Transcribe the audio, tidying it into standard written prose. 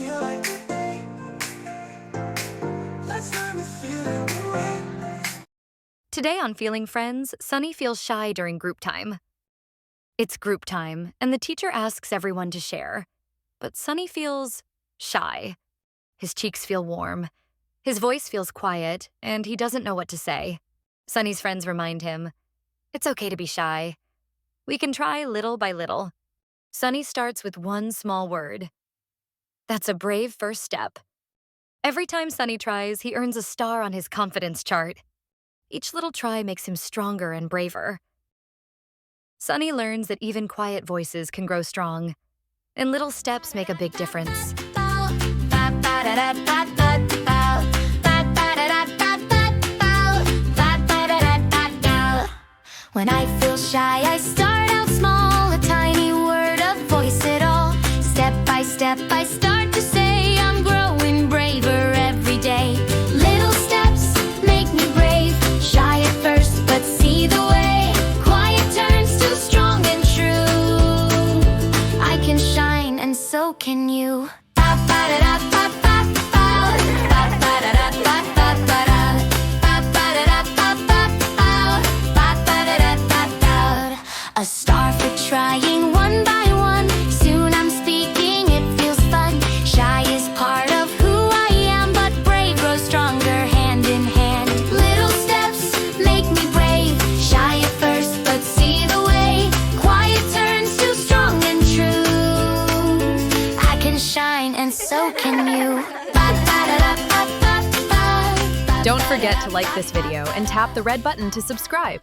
feel like today. Let's learn to feel it away. Today on Feeling Friends, Sunny feels shy during group time. It's group time, and the teacher asks everyone to share. But Sunny feels shy. His cheeks feel warm. His voice feels quiet, and he doesn't know what to say. Sunny's friends remind him, it's okay to be shy. We can try little by little. Sunny starts with one small word. That's a brave first step. Every time Sunny tries, he earns a star on his confidence chart. Each little try makes him stronger and braver. Sunny learns that even quiet voices can grow strong, and little steps make a big difference. When I feel shy, I start out small, a tiny word, a voice at all. Step by step, I start to say I'm growing braver every day. Little steps make me brave, shy at first, but see the way. Quiet turns to strong and true. I can shine, and so can you. A star for trying one by one. Soon I'm speaking, it feels fun. Shy is part of who I am, but brave grows stronger hand in hand. Little steps make me brave, shy at first, but see the way. Quiet turns to strong and true. I can shine, and so can you. Don't forget to like this video and tap the red button to subscribe.